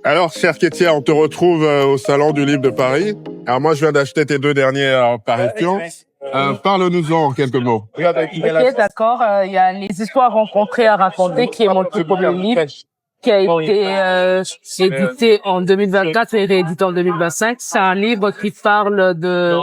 Alors, cher Kétia, on te retrouve au Salon du Livre de Paris. Alors, moi, je viens d'acheter tes deux dernières parutions. Parle-nous-en en quelques mots. Ok, d'accord. Il y a les histoires rencontrées à raconter, qui est mon tout premier livre, qui a été édité en 2024 et réédité en 2025. C'est un livre qui parle de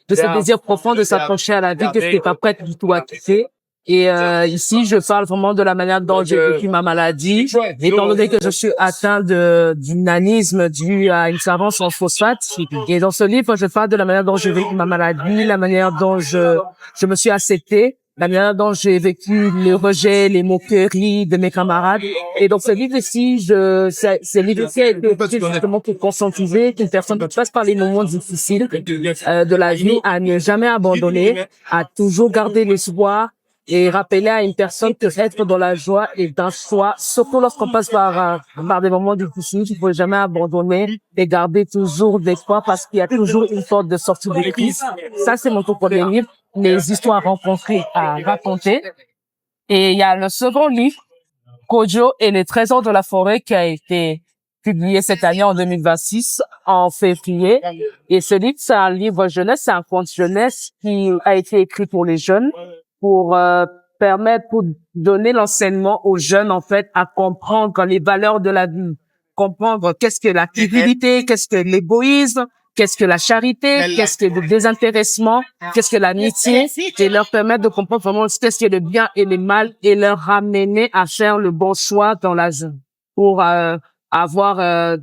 ce désir profond de s'accrocher à la vie que je n'étais pas prête du tout à quitter. Et ici, je parle vraiment de la manière dont j'ai vécu ma maladie, étant donné que je suis atteint du nanisme dû à une carence en phosphate. Et dans ce livre, je parle de la manière dont j'ai vécu ma maladie, la manière dont je me suis acceptée, la manière dont j'ai vécu les rejets, les moqueries de mes camarades. Et donc ce livre ici, c'est un livre qui a été écrit justement pour conscientiser qu'une personne qui passe par les moments difficiles de la vie à ne jamais abandonner, à toujours garder l'espoir, et rappeler à une personne que être dans la joie et dans soi, surtout lorsqu'on passe par des moments difficiles, il faut jamais abandonner et garder toujours l'espoir parce qu'il y a toujours une sorte de sortie de crise. Ça, c'est mon tout premier livre, les histoires rencontrées à raconter. Et il y a le second livre, Kojo et les trésors de la forêt, qui a été publié cette année en 2026, en février. Et ce livre, c'est un livre jeunesse, c'est un conte jeunesse qui a été écrit pour les jeunes, pour pour donner l'enseignement aux jeunes, en fait, à comprendre les valeurs de la vie, comprendre qu'est-ce que la cupidité, qu'est-ce que l'égoïsme, qu'est-ce que la charité, qu'est-ce que le désintéressement, qu'est-ce que l'amitié, et leur permettre de comprendre vraiment qu'est-ce que le bien et le mal, et leur ramener à faire le bon choix dans la vie, pour avoir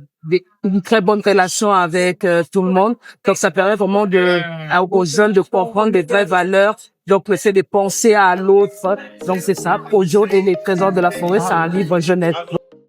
une très bonne relation avec tout le monde. Donc ça permet vraiment aux jeunes de comprendre les vraies valeurs. Donc c'est de penser à l'autre. Donc c'est ça. Aujourd'hui, les trésors de la forêt, c'est un livre jeunesse.